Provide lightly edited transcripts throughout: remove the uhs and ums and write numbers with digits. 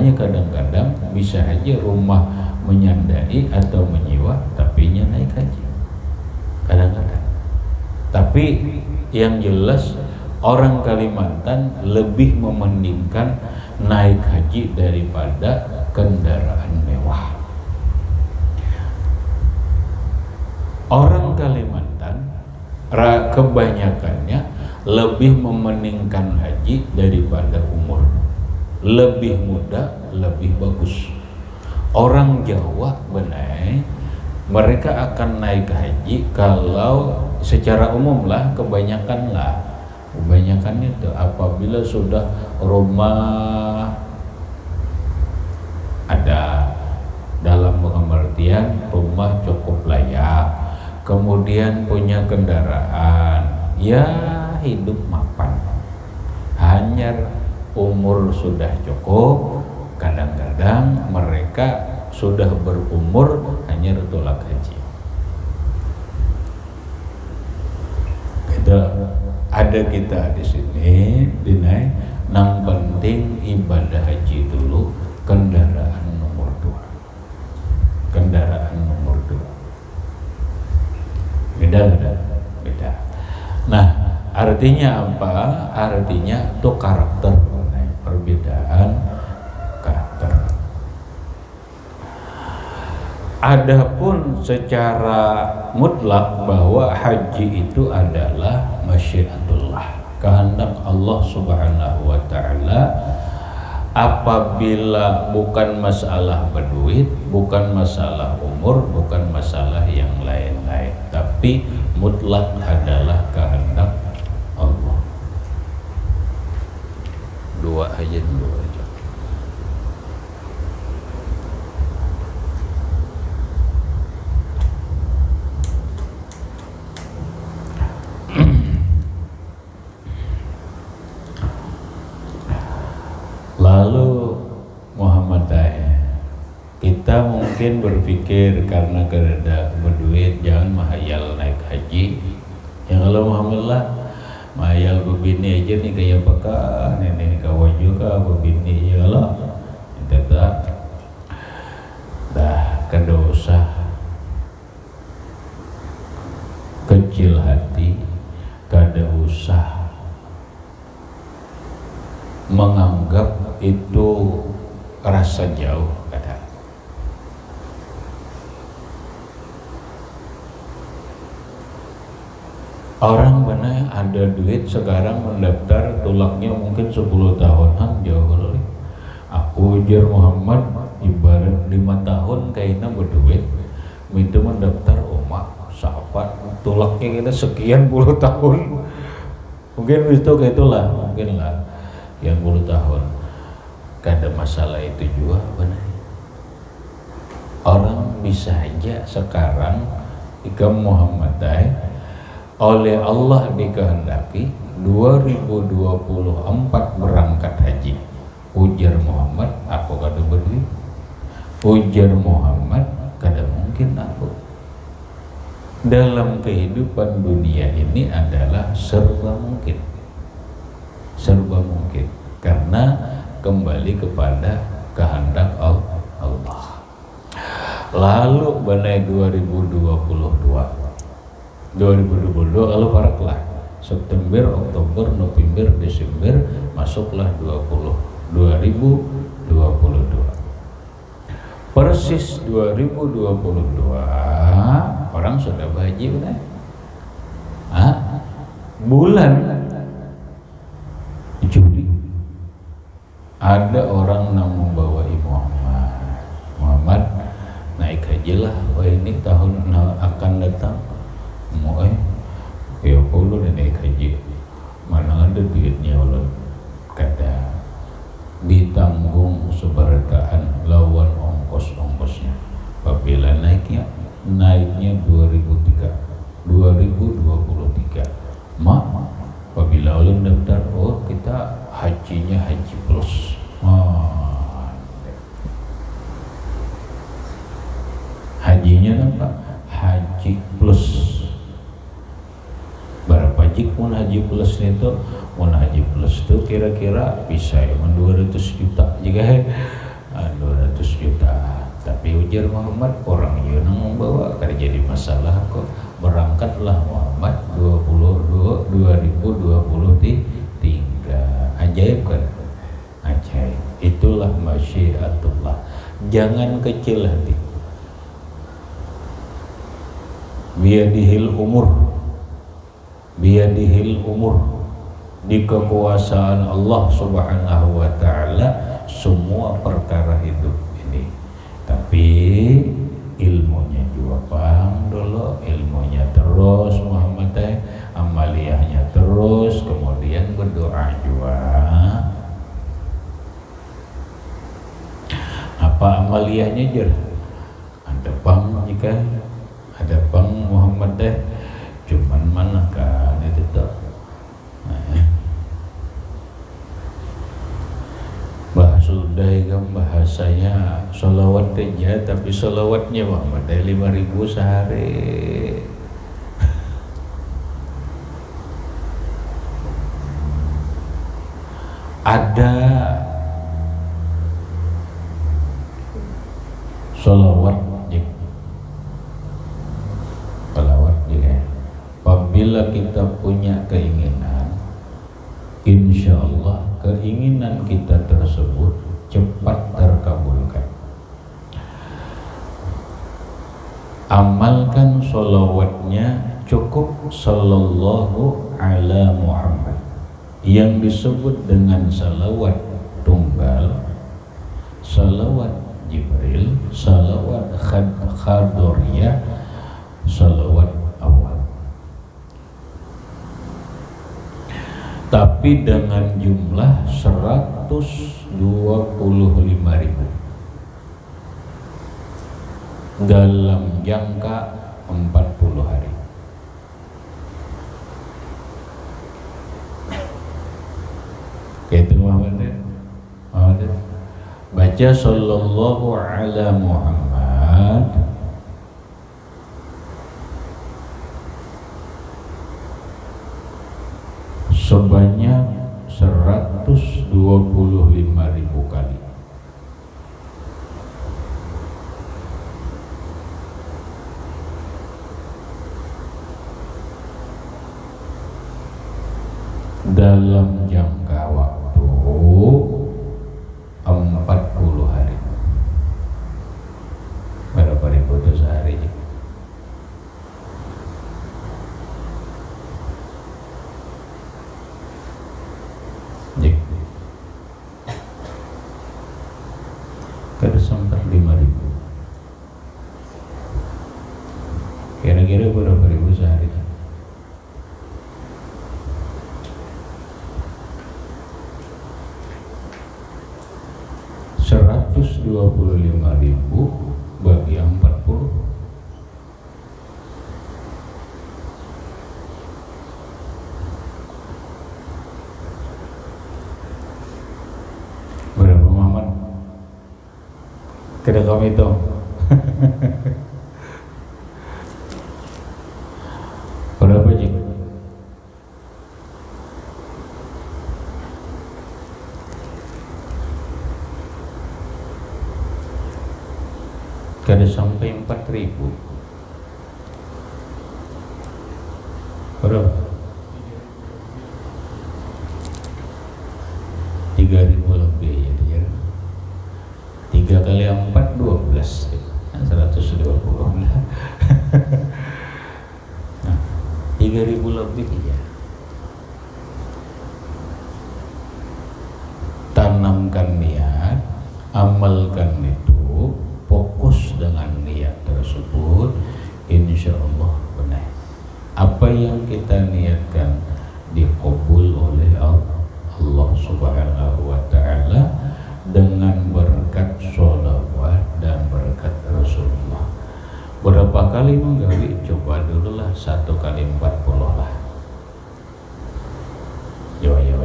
makanya kadang-kadang bisa aja rumah menyandai atau menyewa tapi nya naik haji kadang-kadang. Tapi yang jelas orang Kalimantan lebih mementingkan naik haji daripada kendaraan mewah. Orang Kalimantan kebanyakannya lebih mementingkan haji daripada umur. Lebih muda, lebih bagus. Orang Jawa benar, mereka akan naik haji kalau secara umum lah, kebanyakan itu apabila sudah rumah ada, dalam pengertian rumah cukup layak, kemudian punya kendaraan, ya hidup mapan, hanyar, umur sudah cukup. Kadang-kadang mereka sudah berumur hanya tolak haji. Ada kita di sini dinai nang penting ibadah haji dulu, kendaraan nomor 2. Beda. Nah, artinya apa? Artinya itu karakter, perbedaan karakter. Adapun secara mutlak bahwa haji itu adalah masyiatullah, kehendak Allah Subhanahu wa ta'ala. Apabila bukan masalah berduit, bukan masalah umur, bukan masalah yang lain-lain, tapi mutlak adalah kehendak Allah. Dua aja. Lalu Muhammad kita mungkin berpikir karena kereda berduit jangan mahayal naik haji. Yang kalau Muhammad lah mahayal begini aja nih kayak pekan ini kawan juga begini ya Allah. Tetap dah kedosa kecil hati, kada usah menganggap itu rasa jauh. Kadang orang benar ada duit sekarang mendaftar tulaknya mungkin 10 tahunan jauh kali. Aku ujar Muhammad ibarat 5 tahun kayaknya berduit itu mendaftar sahabat tulaknya kita sekian puluh tahun mungkin itu kayak itulah mungkin lah yang 10 tahun. Kada masalah itu juga benar. Orang bisa aja sekarang ikam Muhammad oleh Allah dikehendaki 2024 berangkat haji. Ujar Muhammad, aku kada berduit. Ujar Muhammad, kada mungkin aku. Dalam kehidupan dunia ini adalah serba mungkin. Serba mungkin karena kembali kepada kehendak Allah. Lalu benai 2022 lalu paraklah September, Oktober, November, Desember, masuklah 2022. Persis 2022 orang sudah haji benar. Bulan Juli ada orang yang membawa Muhammad naik haji lah. Wah ini tahun akan datang mau ya Allah naik haji, mana ada duitnya Allah. Kata ditanggung seberataan lawan ongkos-ongkosnya. Apabila naiknya 2023 apabila Allah daftar, kita hajinya haji plus. Hajinya apa? Haji plus. Berapa jik pun haji plus itu? Mun haji plus itu kira-kira bisa 200 juta jika 200 juta. Tapi ujar Muhammad, orang yang membawa karena jadi masalah kok. Berangkatlah Muhammad 2023. Ajaib kan? Ajaib. Itulah masyiatullah. Jangan kecil hati. Biyadihil umur, di kekuasaan Allah Subhanahu wa ta'ala semua perkara hidup ini. Tapi ilmunya juga paham dulu, ilmunya terus Muhammad amaliyahnya terus, kemudian berdoa juga. Apa amaliyahnya jer? Ada pang jika ada pang Muhammad cuman mana kan itu tuh. Sudah kan bahasanya sholawat aja, tapi sholawatnya Muhammad 5.000 sehari. Ada sholawat ya. Apabila kita punya keinginan, insya Allah keinginan kita tersebut cepat terkabulkan. Amalkan sholawatnya, cukup sallallahu ala Muhammad yang disebut dengan salawat tunggal, salawat Jibril, salawat khadoriyah, salawat awal. Tapi dengan jumlah 125.000 dalam jangka 40 hari. Itu Muhammad. Baca sallallahu ala Muhammad sebanyak 125.000 kali. Dalam jangka waktu 40 hari. Berapa ribu itu sehari? Kada sampai 5.000. Kira-kira berapa ribu sehari? 125.000 bagi 40. Berapa Muhammad? Tidak kami tahu. Berapa jik? Kada sampai 4.000. Berapa? 3.000 lebih ya. 3 kali 4 12. 120. Nah, 3.000 lebih ya. Tanamkan niat, amalkan itu, fokus dengan niat tersebut, insya Allah benar. Apa yang kita niatkan dikabul oleh Allah Subhanahu wa ta'ala dengan berkat sholawat dan berkat Rasulullah. Berapa kali menggawi? Coba dulu lah 1 kali 40 lah.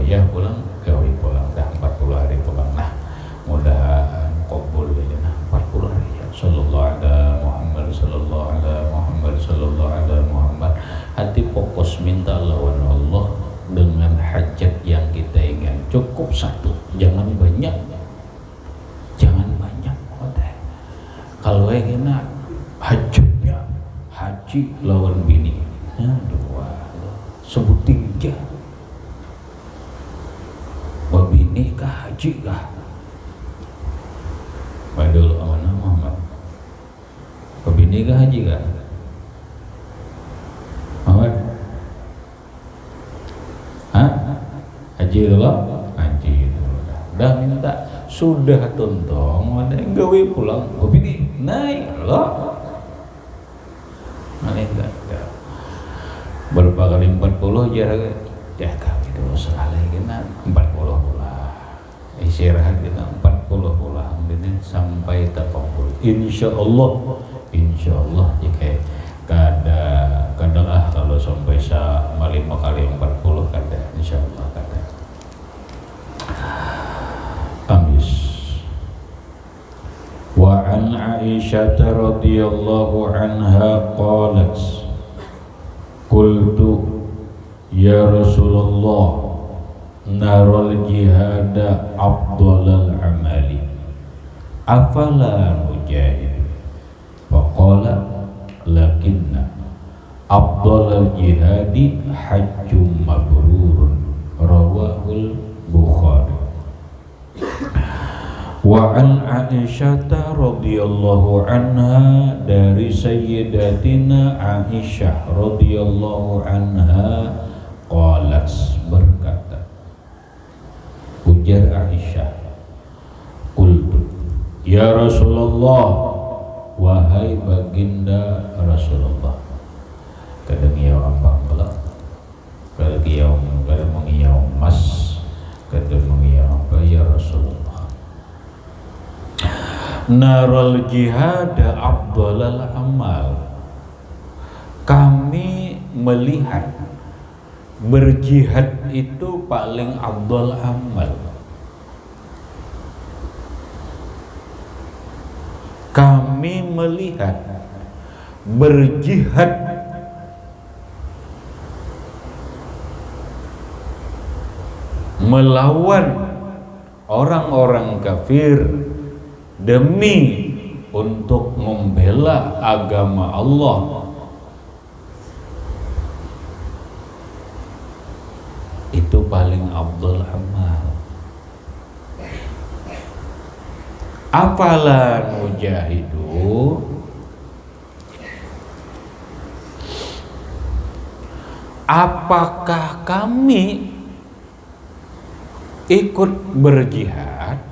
Ya pulang, gawi pulang dah 40 hari pulang lah. Mudah kabul ya nah 40 hari ya. Sallallahu ala Muhammad, sallallahu ala Muhammad, sallallahu ala Muhammad. Hati fokus minta lawan Allah dengan hajat yang kita ingin. Cukup 1, jangan banyak. Jangan kalau kena hajatnya haji lawan bini dua sebut tiga bini kah haji kah padahal amanah Muhammad bini kah haji kah Muhammad haji dulu haji dulu dah minta sudah tontong mana gawe pulang bini naik lo mana enggak berapa kali 40 jarak jaga gitu sekali kena 40 pula istirahat kita 40 pulang ini sampai tafakkur insyaallah jika kadang kalau sampai 5 kali 40 kada insyaallah kada amis wa an Aisyah radhiyallahu anha qalat qultu ya Rasulullah naral jihada afdalal amali afala nujahid faqala lakinna afdalal jihadi hajjum mabrurun rawahul Bukhari wa an Aisyah radhiyallahu anha dari sayyidatina Aisyah radhiyallahu anha qalat berkata ujar Aisyah qultu ya Rasulullah wahai baginda Rasulullah kadang ya apa pula kadang ya mas kadang ya apa ya Rasulullah naral jihad afdalal amal kami melihat berjihad itu paling afdal amal kami melihat berjihad melawan orang-orang kafir demi untuk membela agama Allah itu paling afdal amal afala nujahidu apakah kami ikut berjihad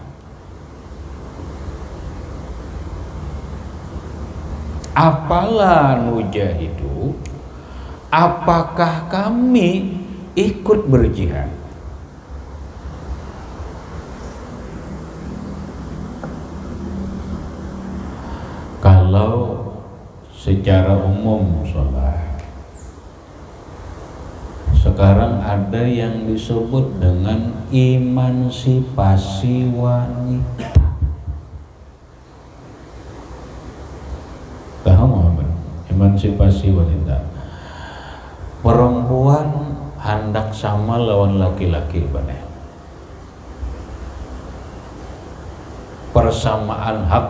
afala nujahidu apakah kami ikut berjihad kalau secara umum sholat sekarang ada yang disebut dengan emansipasi wanita. Tahu Muhammad? Emansipasi wanita. Perempuan hendak sama lawan laki-laki benar. Persamaan hak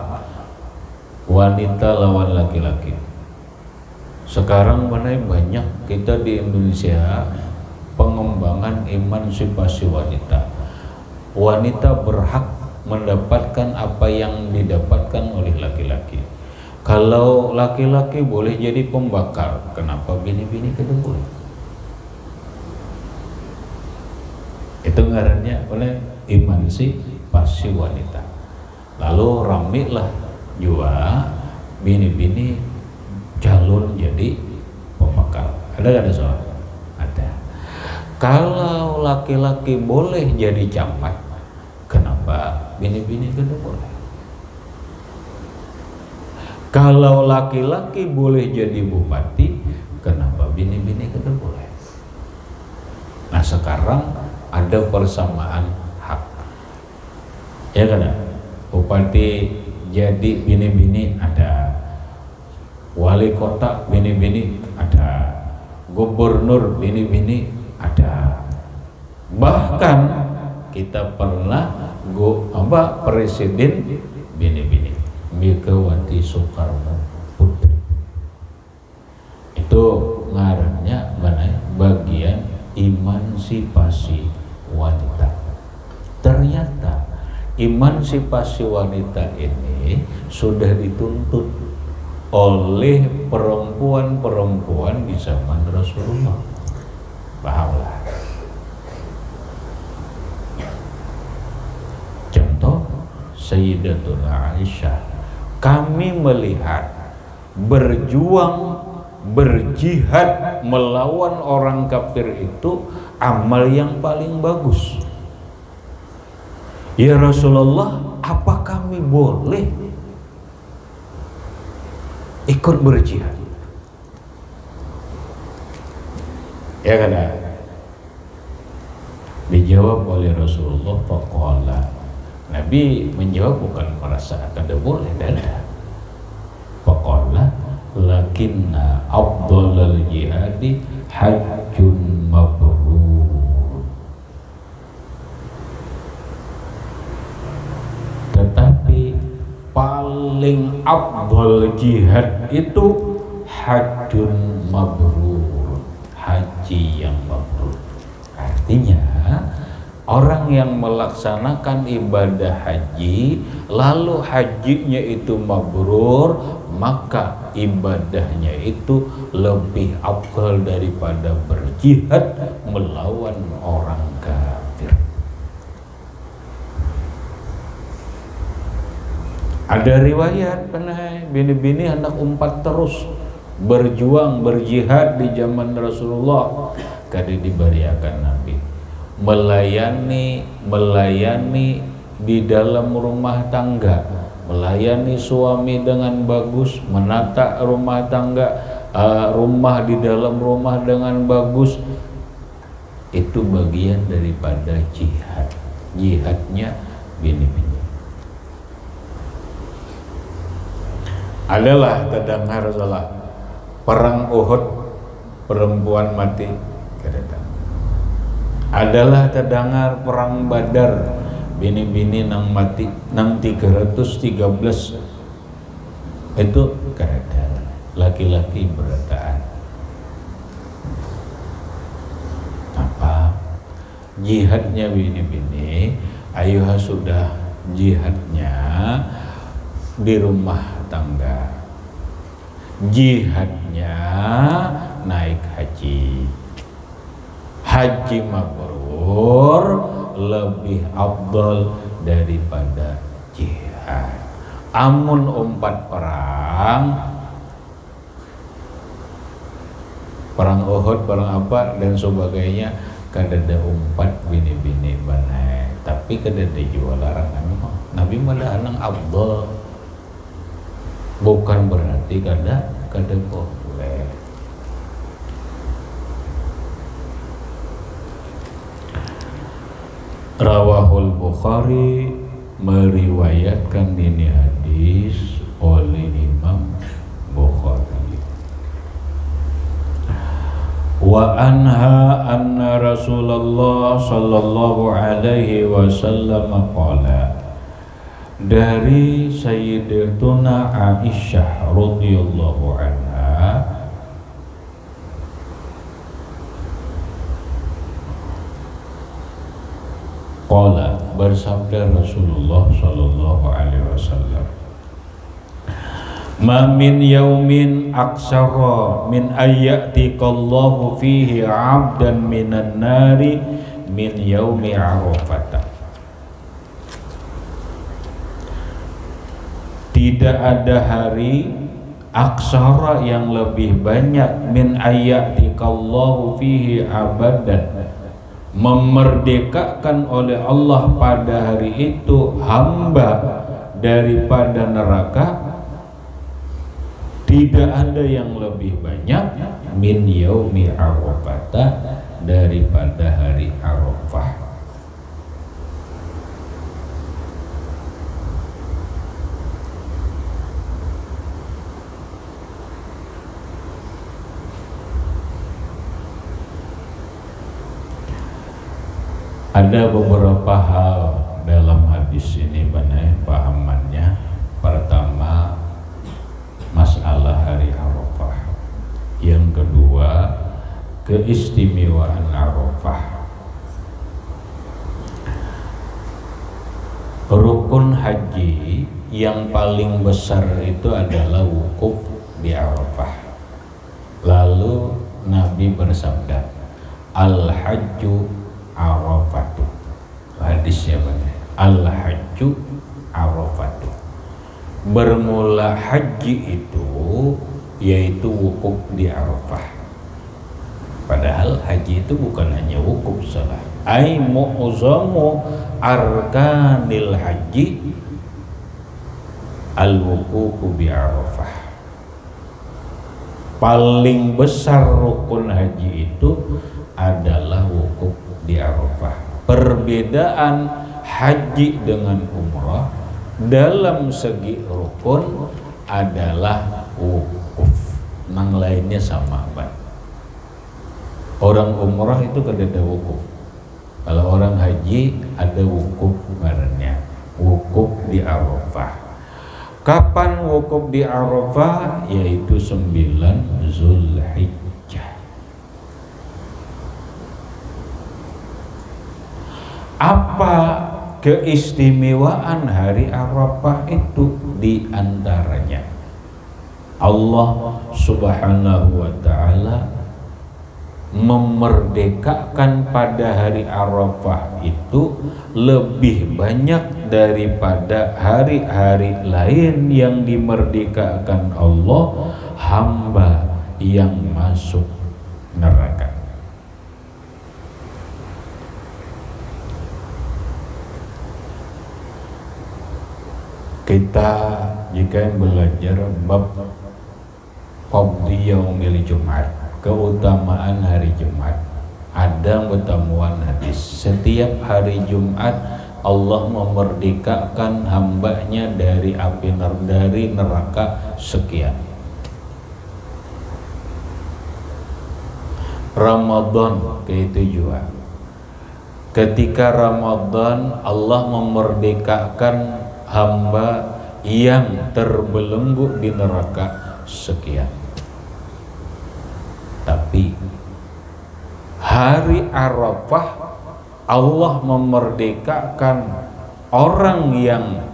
wanita lawan laki-laki. Sekarang benar banyak kita di Indonesia pengembangan emansipasi wanita. Wanita berhak mendapatkan apa yang didapatkan oleh laki-laki. Kalau laki-laki boleh jadi pembakar, kenapa bini-bini kita boleh? Itu ngarannya oleh emansipasi wanita. Lalu ramilah juga bini-bini calon jadi pembakar. Ada nggak ada soal? Ada. Kalau laki-laki boleh jadi camat, kenapa bini-bini kita boleh? Kalau laki-laki boleh jadi bupati, kenapa bini-bini kita boleh? Nah sekarang ada persamaan hak. Ya kan? Bupati jadi bini-bini ada, wali kota bini-bini ada, gubernur bini-bini ada. Bahkan kita pernah presiden bini-bini. Megawati Soekarno Putri. Itu ngarannya bagian emansipasi wanita. Ternyata emansipasi wanita ini sudah dituntut oleh perempuan-perempuan di zaman Rasulullah. Pahamlah. Contoh Sayyidatuna Aisyah, kami melihat berjuang, berjihad melawan orang kafir itu amal yang paling bagus. Ya Rasulullah, apa kami boleh ikut berjihad? Ya kan? Dijawab oleh Rasulullah, faqala. Nabi menjawab bukan merasa kada boleh, tidak. Faqala, lakinna afdhalul jihadi hajjun mabrur. Tetapi paling afdhal jihad itu hajjun mabrur, haji yang mabrur. Artinya orang yang melaksanakan ibadah haji lalu hajinya itu mabrur, maka ibadahnya itu lebih afdal daripada berjihad melawan orang kafir. Ada riwayat pernah bini-bini hendak umpat terus berjuang berjihad di zaman Rasulullah, kada diberiakan Nabi melayani di dalam rumah tangga, melayani suami dengan bagus, menata rumah tangga, rumah di dalam rumah dengan bagus. Itu bagian daripada jihad. Jihadnya bini-bini. Adalah terdengar salah perang Uhud, perempuan mati kedatang. Adalah terdengar perang Badar, bini-bini nang mati nang 313 itu kedatang, laki-laki berataan. Apa jihadnya bini-bini? Ayuh sudah jihadnya di rumah tangga, jihadnya naik haji. Haji mabrur lebih afdal daripada jihad. Amun umpat perang Uhud, perang apa dan sebagainya, kadada umpat bini-bini banai, tapi kadada jual larangan. Nabi malah anang afdal. Bukan berarti kada boleh. Rawahul Bukhari, meriwayatkan ini hadis oleh Imam Bukhari. Wa anha anna Rasulullah sallallahu alaihi wasallam qala, dari Sayyidatuna Aisyah radhiyallahu anha, qala, bersabda Rasulullah sallallahu alaihi wasallam, ma min yaumin aksara min ayyatikalllahu fihi 'abdan minan nari min yaumi Arafah. Tidak ada hari aksara yang lebih banyak min ayatikallahu fihi abadan, memerdekakan oleh Allah pada hari itu hamba daripada neraka. Tidak ada yang lebih banyak min yaumi Arafah, daripada hari Arafah. Ada beberapa hal dalam hadis ini pahamannya. Pertama, keistimewaan Arafah. Rukun haji yang paling besar itu adalah wukuf di Arafah. Lalu Nabi bersabda, Al-hajju Arafatu. Hadisnya benar. Al-hajju Arafatu. Bermula haji itu yaitu wukuf di Arafah. Padahal haji itu bukan hanya wukuf salah. Ai mu'zamu arkanil haji al-wuqufu bi Arafah. Paling besar rukun haji itu adalah wukuf di Arafah. Perbedaan haji dengan umrah dalam segi rukun adalah wukuf. Nang lainnya sama, Pak. Orang umrah itu kada wukuf. Kalau orang haji ada wukuf barennya, wukuf di Arafah. Kapan wukuf di Arafah? Yaitu 9 Zulhijjah. Apa keistimewaan hari Arafah itu? Di antaranya Allah Subhanahu wa ta'ala memerdekakan pada hari Arafah itu lebih banyak daripada hari-hari lain yang dimerdekakan Allah hamba yang masuk neraka. Kita jika belajar bab Fadli Yaumil Jumat, keutamaan hari Jumat, ada pertemuan hadis. Setiap hari Jumat Allah memerdekakan hambanya dari api dari neraka sekian. Ramadan itu juga. Ketika Ramadan Allah memerdekakan hamba yang terbelenggu di neraka sekian. Tapi hari Arafah Allah memerdekakan orang yang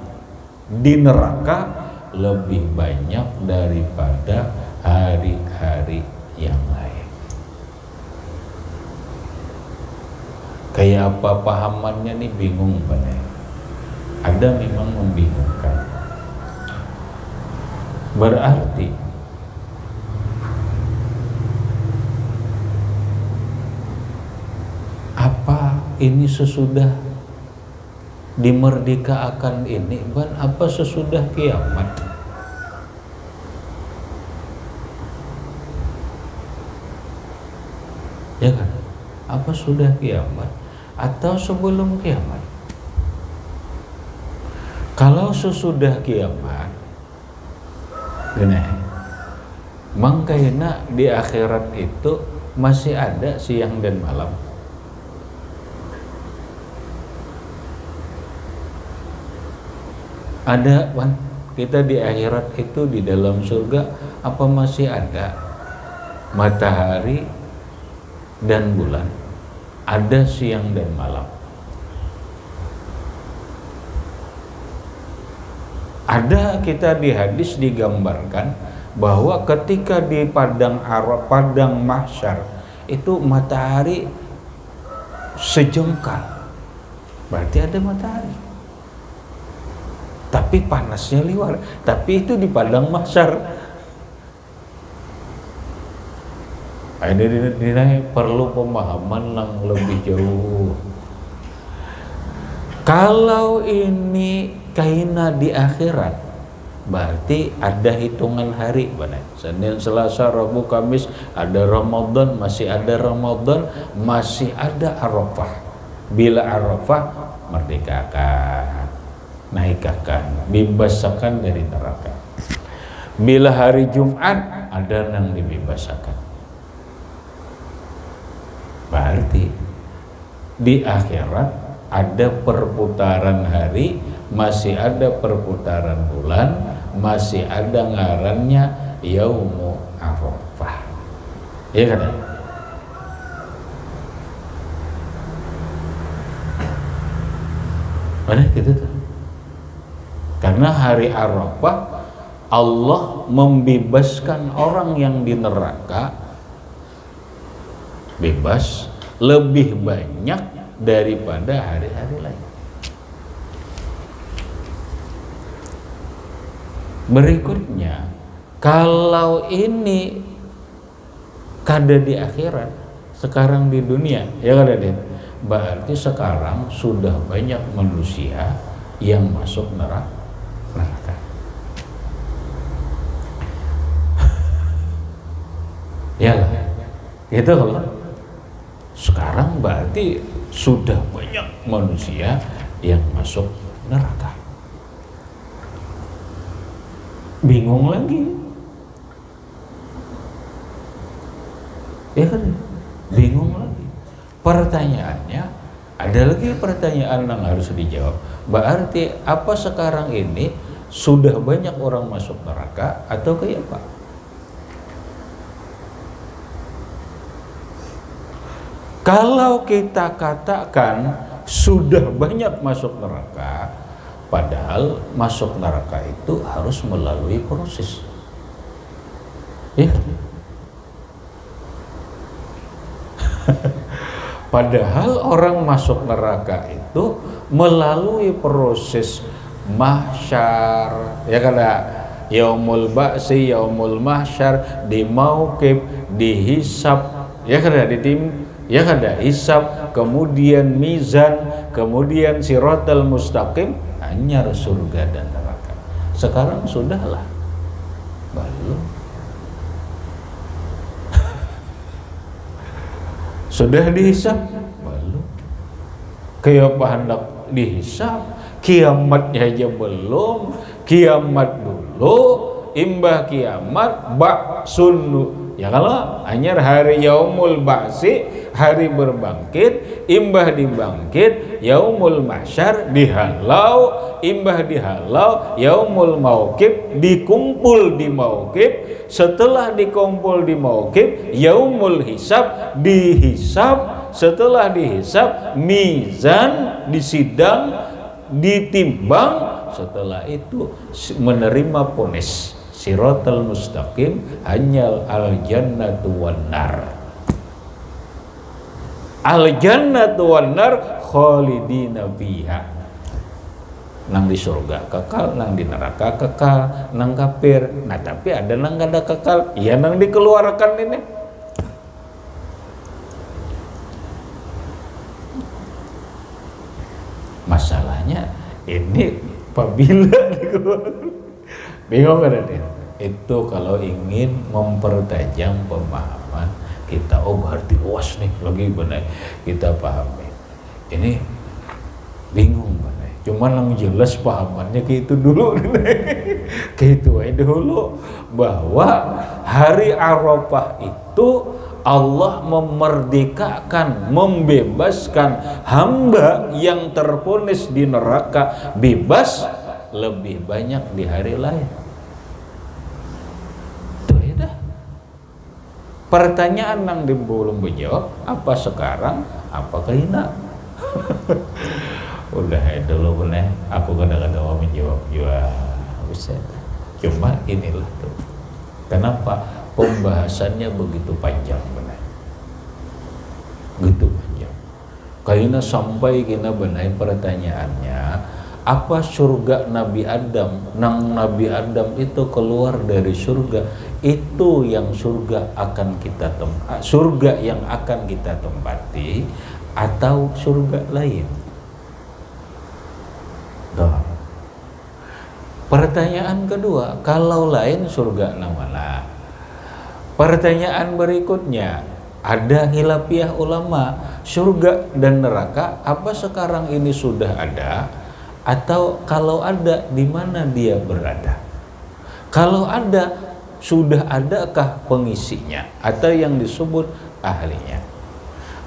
di neraka lebih banyak daripada hari-hari yang lain. Kayak apa pahamannya nih, bingung benar. Ada memang membingungkan. Berarti apa ini sesudah dimerdekakan ini, ban apa sesudah kiamat? Ya kan? Apa sudah kiamat atau sebelum kiamat? Kalau sesudah kiamat, gini, mangkainya di akhirat itu masih ada siang dan malam. Ada kan? Kita di akhirat itu di dalam surga apa masih ada matahari dan bulan? Ada siang dan malam. Ada kita di hadis digambarkan bahwa ketika di padang Arafah, padang mahsyar itu matahari sejengkal. Berarti ada matahari. Tapi panasnya liwar. Tapi itu di padang mahsyar. Ini perlu pemahaman yang lebih jauh. Kalau ini kaina di akhirat, berarti ada hitungan hari, benar. Senin, Selasa, Rabu, Kamis, ada Ramadan, masih ada Ramadan, masih ada Arafah. Bila Arafah, merdekakan, naikkan, bebaskan dari neraka. Bila hari Jumat, ada yang dibebaskan. Berarti di akhirat ada perputaran hari, masih ada perputaran bulan, masih ada ngarannya Yaumu Arafah. Ya kan? Ada gitu tuh. Karena hari Arafah Allah membebaskan orang yang di neraka bebas lebih banyak daripada hari-hari lain. Berikutnya, kalau ini kada di akhirat, sekarang di dunia, ya kada deh. Berarti sekarang sudah banyak manusia yang masuk neraka. Yalah, gitu kalau sekarang berarti sudah banyak manusia yang masuk neraka. Bingung lagi, ya kan? Bingung lagi. Pertanyaannya, ada lagi pertanyaan yang harus dijawab. Berarti apa sekarang ini sudah banyak orang masuk neraka atau kayak apa? Kalau kita katakan sudah banyak masuk neraka, padahal masuk neraka itu harus melalui proses. Ya. Padahal orang masuk neraka itu melalui proses mahsyar, ya kan? Yaumul ba'si, yaumul mahsyar, di mauqif, dihisab, ya kan? Ya kan? Hisab, kemudian mizan, kemudian siratal mustaqim, hanya surga dan neraka. Sekarang sudahlah, belum. Sudah dihisab? Belum. Kayak hendak dihisab, kiamatnya aja belum. Kiamat dulu, imbah kiamat, ba'sun. Ya kalau hanya hari yaumul ba'si, hari berbangkit, imbah dibangkit, yaumul mahsyar dihalau, imbah dihalau, yaumul mauqif dikumpul di mauqif, setelah dikumpul di mauqif, yaumul hisab dihisab, setelah dihisab mizan disidang, ditimbang, setelah itu menerima ponis. Siratal mustaqim hanya al-jannatu wan nar. Al-jannatu wan nar khalidina fiha. Nang di surga kekal, nang di neraka kekal, nang kafir. Nah, tapi ada nang kada kekal, ya nang dikeluarkan ini. Masalahnya ini apabila dikeluarkan. Bingung kan dia? Itu kalau ingin mempertajam pemahaman kita, oh berarti luas nih lagi benar kita pahami. Ini bingung benar. Cuma yang jelas pahamannya kayak itu dulu, kayak itu aja dulu, bahwa hari Arafah itu Allah memerdekakan, membebaskan hamba yang terponis di neraka bebas lebih banyak di hari lain. Pertanyaan yang belum dijawab, apa sekarang, apa kena? Udah dulu bener, aku kadang-kadang mau menjawab juga bisa. Cuma inilah tuh, kenapa pembahasannya begitu panjang bener, begitu panjang. Karena sampai kena benar pertanyaannya, apa surga Nabi Adam? Nang Nabi Adam itu keluar dari surga. Itu yang surga yang akan kita tempati atau surga lain. Doh. Pertanyaan kedua, kalau lain surga mana? Pertanyaan berikutnya, ada khilafiyah ulama, surga dan neraka apa sekarang ini sudah ada atau kalau ada di mana dia berada? Kalau ada, sudah adakah pengisinya atau yang disebut ahlinya?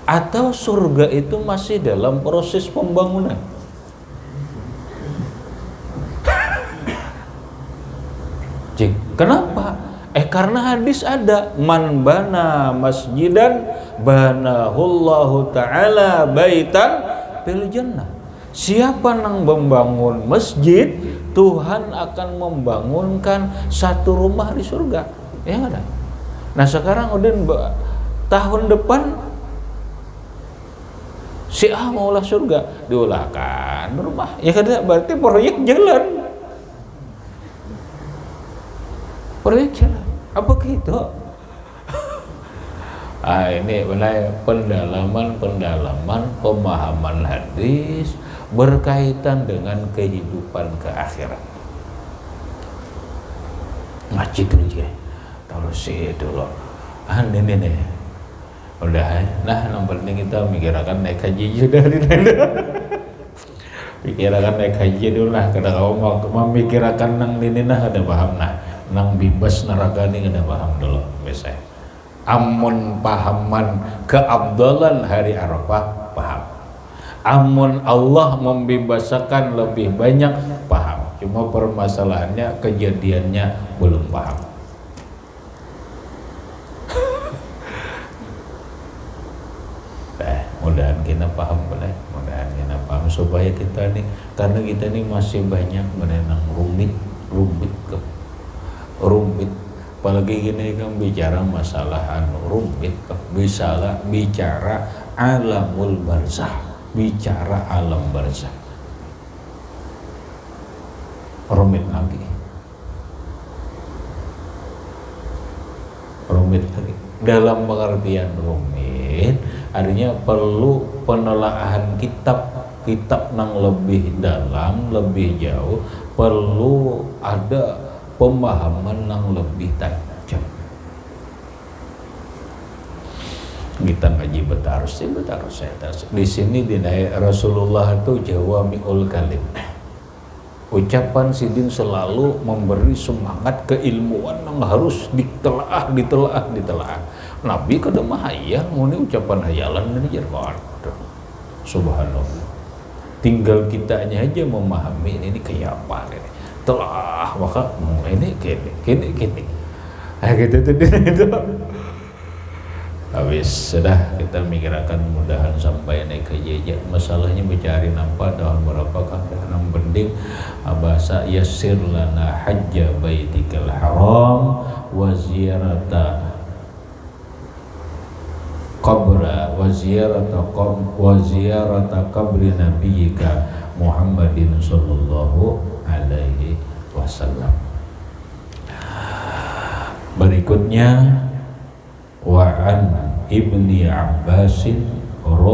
Atau surga itu masih dalam proses pembangunan? Kenapa? Karena hadis ada, man bana masjidan banahullahu ta'ala baitan fil jannah. Siapa yang membangun masjid, Tuhan akan membangunkan satu rumah di surga. Ya nggak ada. Nah sekarang udah tahun depan si A maulah surga, diulahkan rumah. Ya kan berarti proyek jalan. Proyek jalan. Apa gitu? Ini mulai pendalaman pemahaman hadis berkaitan dengan kehidupan keakhiran. Ngaji dulu ya. Terus dulu. Ini nih. Udah, nah yang penting kita mikirkan naik haji sudah pikirkan naik haji dulu lah. Kada kau mau memikirkan nang ini nah ada paham nah. Nang bebas neraka ini kada paham dulu biasa. Amun pahaman keabdalan hari Arafah paham. Amun Allah membebasakan lebih banyak paham. Cuma permasalahannya kejadiannya belum paham. Mudahan kita paham boleh. Mudahan kita paham supaya kita nih, karena kita nih masih banyak menenang rumit. Apalagi gini kan bicara masalah rumit, bicara alamul barzah, bicara alam barzah. Rumit lagi. Dalam pengertian rumit, artinya perlu penelaahan kitab nang lebih dalam, lebih jauh, perlu ada pemahaman yang lebih tajam. Kita ngaji betarus di sini dinai Rasulullah itu jawamiul kalim. Ucapan sidin selalu memberi semangat keilmuan yang harus ditelaah. Nabi kada mahayal muni ucapan hayalan dari Jerman. Subhanallah. Tinggal kitanya aja memahami ini kayak apa ini. Telah maka ini gini gitu itu habis sudah kita mikirkan mudahan sampai naik ke jejak masalahnya mencari nampak tahun berapakah dan penting bahasa yassir lana hajja baitikal haram wa ziyarata qabra wa ziyarata qabri nabiyyika Muhammadin sallallahu alaihi wasallam. Berikutnya wa an Ibni Abbasin